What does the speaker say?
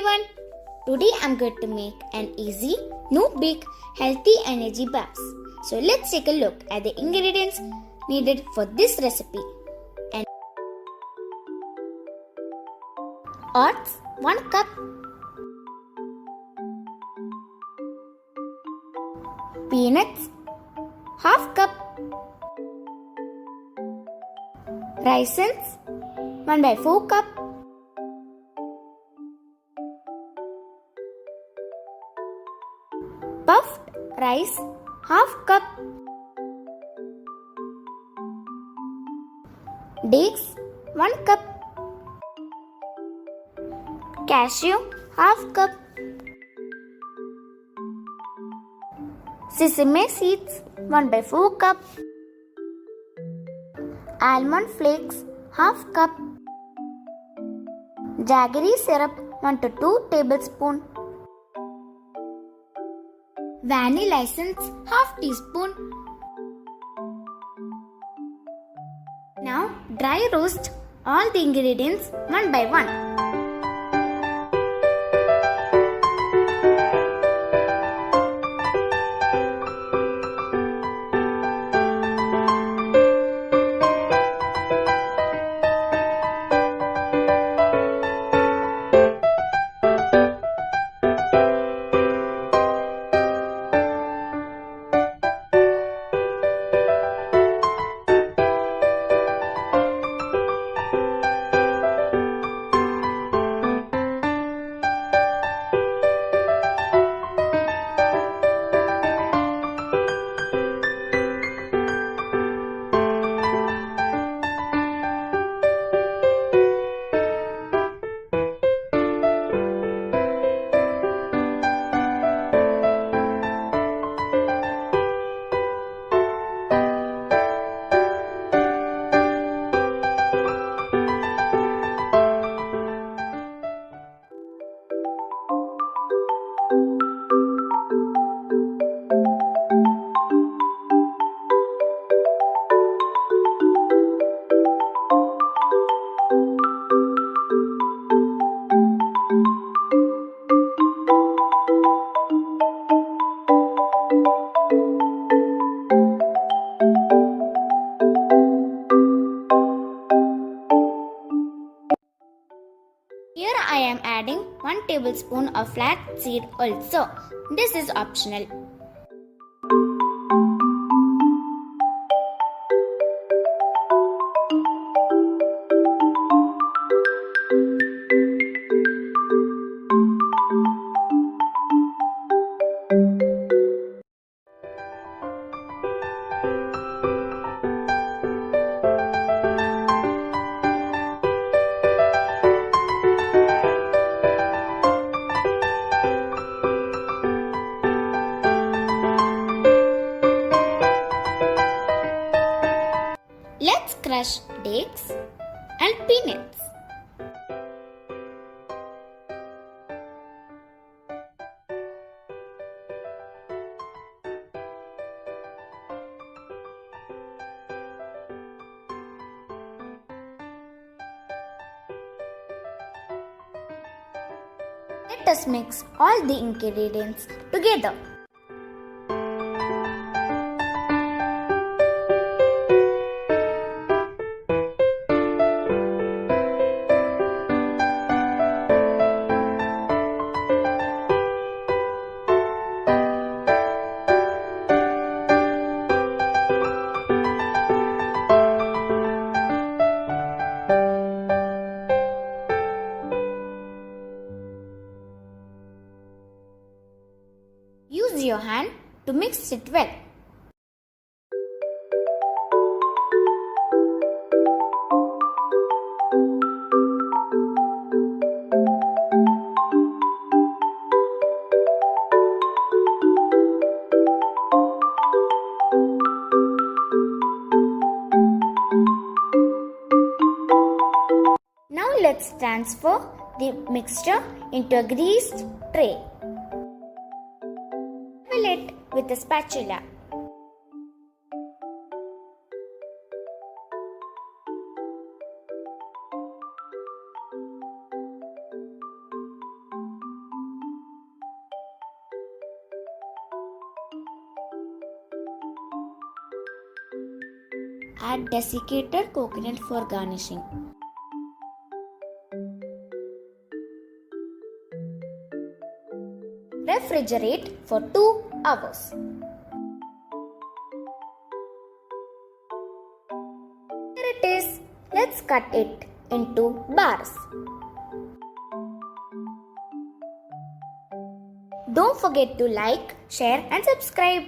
everyone! Today I'm going to make an easy, no bake, healthy energy bars. So let's take a look at the ingredients needed for this recipe. And oats 1 cup, peanuts half cup, raisins 1/4 cup, puffed rice half cup, dates 1 cup, cashew half cup, sesame seeds 1/4 cup, almond flakes half cup, jaggery syrup 1 to 2 tablespoon, vanilla essence half teaspoon. Now dry roast all the ingredients one by one. Here I am adding 1 tablespoon of flax seed also. This is optional. Let's crush dates and peanuts. Let us mix all the ingredients together. Use your hand to mix it well. Now let's transfer the mixture into a greased tray. Fill it with a spatula. Add desiccated coconut for garnishing. Refrigerate for 2 hours. Here it is. Let's cut it into bars. Don't forget to like, share and subscribe.